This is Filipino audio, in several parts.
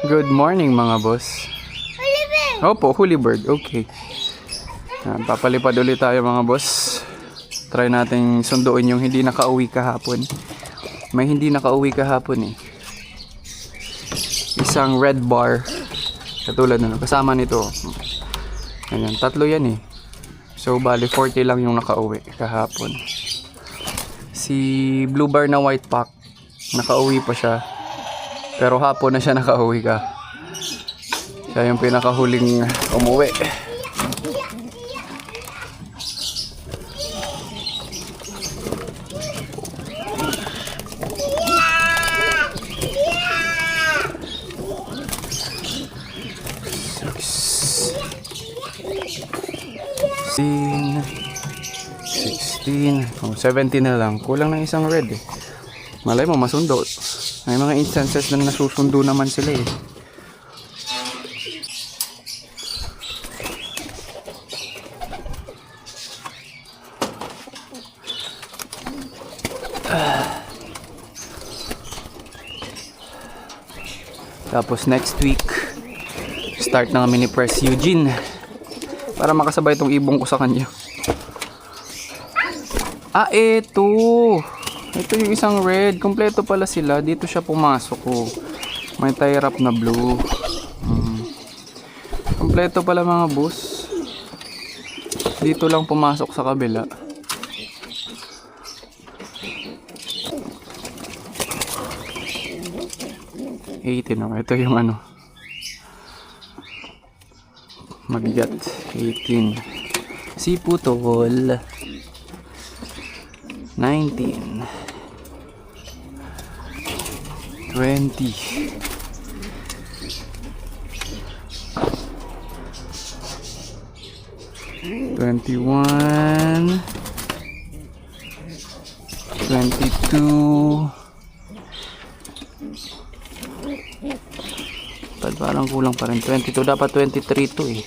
Good morning mga boss. Opo, huli bird. Okay. Papalipad ulit tayo mga boss. Try natin sunduin yung hindi nakauwi kahapon. May hindi nakauwi kahapon eh. Isang red bar. Katulad na kasama nito. Ayan, tatlo yan eh. So bali 40 lang yung nakauwi kahapon. Si blue bar na white pack, nakauwi pa siya. Pero hapon na siya nakauwi ka. Siya yung pinakahuling umuwi. Six, 16, 17 na lang. Kulang ng isang red eh. Malay mo masundo. May mga instances na nasusundo naman sila eh. Tapos next week start na kami ni Press Eugene para makasabay itong ibong ko sa kanya. Ito yung isang red. Kompleto pala sila. Dito siya pumasok oh. May tie wrap na blue. Kompleto pala mga boss. Dito lang pumasok sa kabila. Ito yung ano. Mabigat. 18. Si Putol. 19. 20. 21. 22. Parang kulang pa rin. 22. Dapat 23 to eh.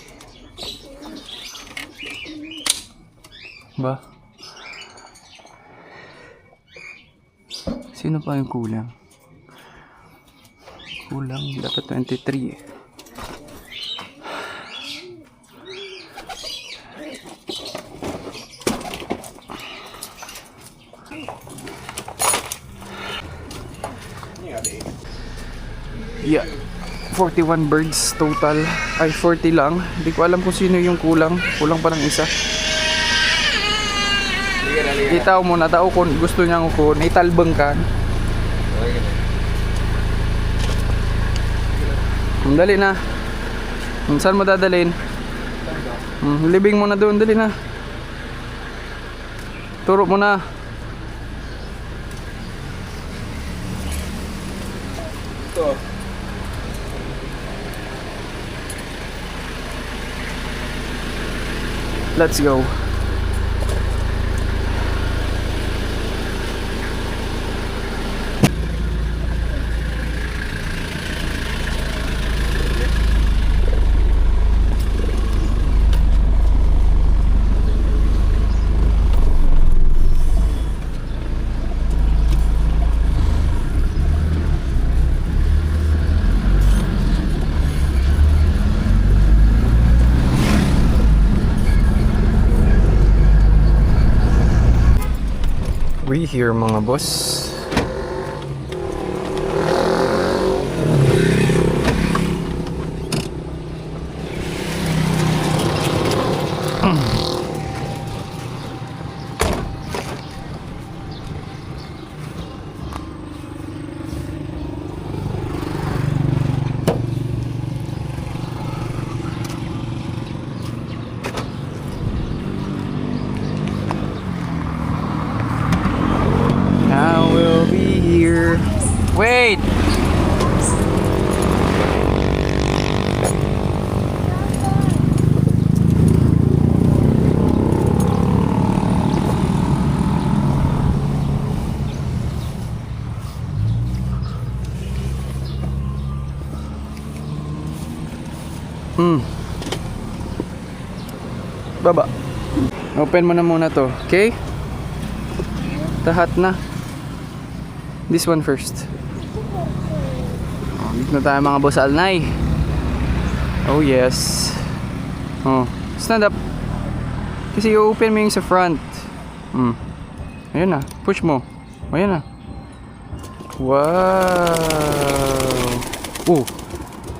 Ba? Sino pa yung kulang? Kulang. Dapat 23 eh. Yeah. 41 birds total. Ay, 40 lang. Hindi ko alam kung sino yung kulang. Kulang pa ng isa. Itaw mo na. Tao kung gusto niyang ukon. Italbang ka. Dali na. Saan mo dadalhin? Libing mo na doon. Dali na. Turo mo na. Ito. Let's go. We here mga boss. Wait! Baba. Open mo na muna to, okay? Lahat na. This one first. Dito na tayo mga boss Alnay. Oh yes. Oh, stand up. Kasi i-open mo yung sa front. Ayun na, push mo. Ayun na. Wow.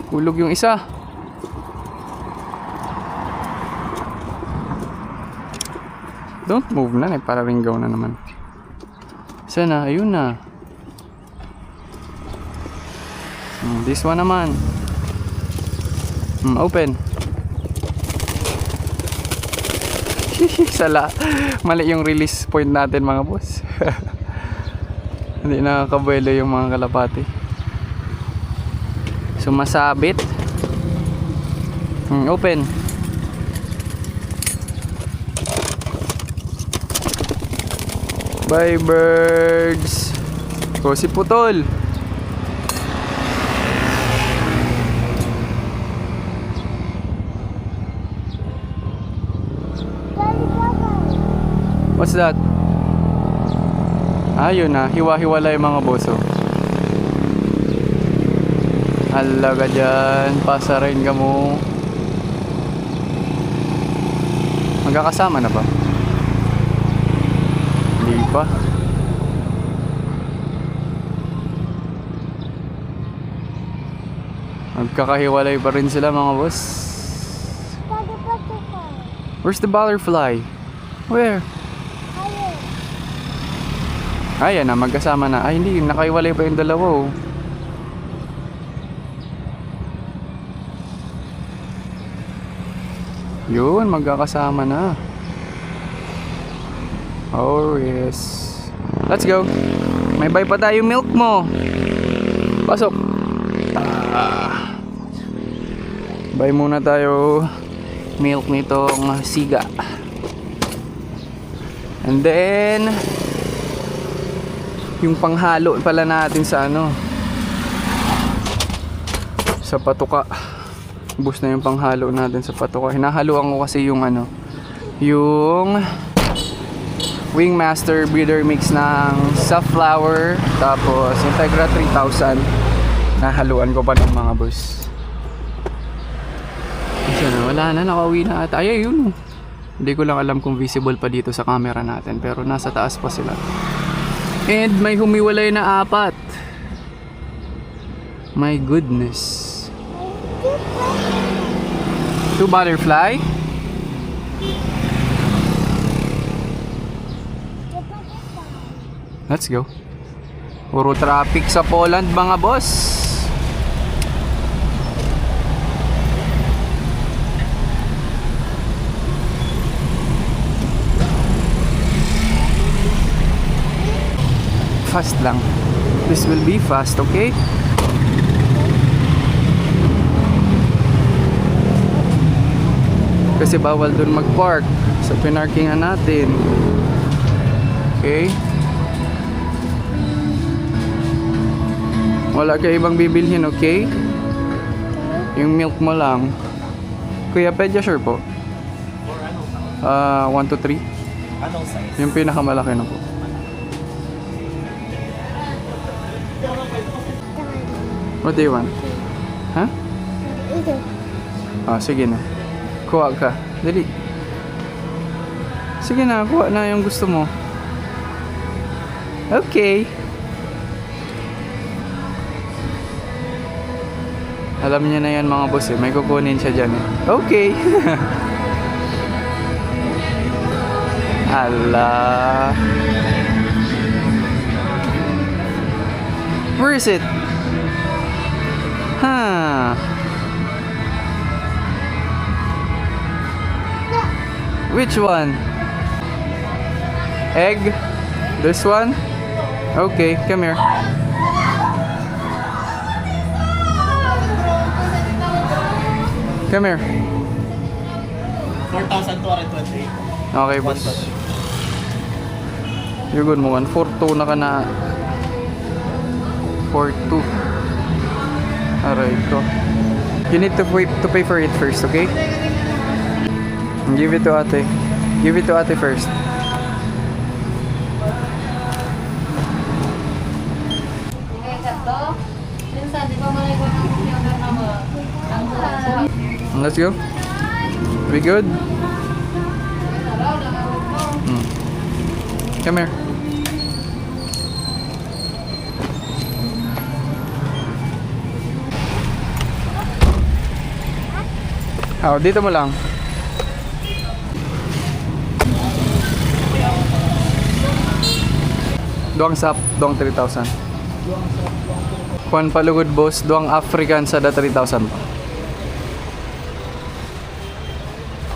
Hulog yung isa. Don't move na, para ringgaw na naman. Sana, ayun na. This one naman. Open. Sala. Mali yung release point natin mga boss. Hindi nakakabuelo yung mga kalapati. Sumasabit. Open. Bye birds. O si Putol. What's that? Ayun na, hiwa-hiwala yung mga boso. Hala ka dyan, pasarin ka mo. Magkakasama na ba? Hindi pa. Magkakahiwalay pa rin sila mga boss. Where's the butterfly? Where? Ayan na, magkasama na. Ay hindi, nakaiwalay pa yung dalawa oh. Yun, magkakasama na. Oh yes. Let's go. May buy pa tayo milk mo. Pasok. Buy muna tayo milk nitong siga. And then yung panghalo pala natin sa ano, sa patuka. Ubus na yung panghalo natin sa patuka. Hinahaluan ko kasi yung ano, yung Wingmaster Breeder Mix ng safflower, tapos Integra 3000. Nahaluan ko pa ng mga boss. Wala na, nakauwi na ata. Ay, yun. Hindi ko lang alam kung visible pa dito sa camera natin, pero nasa taas pa sila. And may humiwalay na 4. My goodness. 2 butterfly. Let's go. Puro traffic sa Poland mga boss. Fast lang. This will be fast, okay? Kasi bawal dun mag-park sa pinarkingan natin. Okay? Wala kayo ibang bibilhin, okay? Yung milk mo lang. Kuya, Pediasure po. 1 to 3. Anong size? Yung pinakamalaki na po. What do you want? Ha? Ah, sige na. Kuha ka. Dali. Sige na, kuha na yung gusto mo. Okay. Alam niya na yan mga boss eh. May kukunin siya dyan eh. Okay. Allah. Where is it? Huh. Which one? Egg? This one? Okay, come here. Come here. 4,220. Okay, boss. You're good mo. 142 na ka na. 42. Aray ko. You need to pay for it first, okay? Give it to ate. Give it to ate first. Minsan, di ba malay ko Let's go. We good? Come here. Dito mo lang. Duang sap, duang 3,000. Kuan palugod boss, duang African sa da 3,000 pa.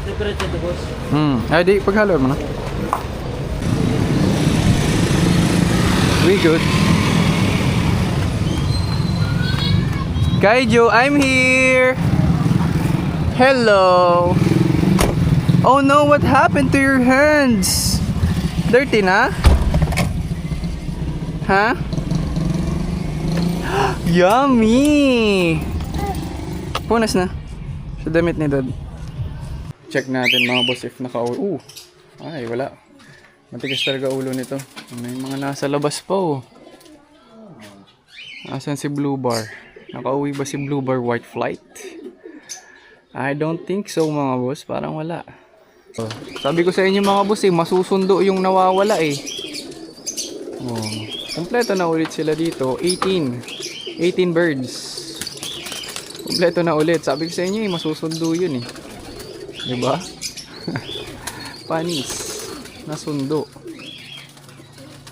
Separate ito, boss. Ay di, paghalo mo na. We good. Kaijo, I'm here. Hello. Oh no, what happened to your hands? Dirty na? Huh? Yummy! Punas na. Sa damit ni Dad. Check natin mga boss if naka-uwi. Ay, wala. Matigas talaga ulo nito. May mga nasa labas pa oh. Asan si Blue Bar? Naka-uwi ba si Blue Bar white flight? I don't think so mga boss. Parang wala. Sabi ko sa inyo mga boss masusundo yung nawawala eh. Kompleto na ulit sila dito. 18 birds. Kompleto na ulit. Sabi ko sa inyo masusundo yun eh. Diba? Panis. Nasundo.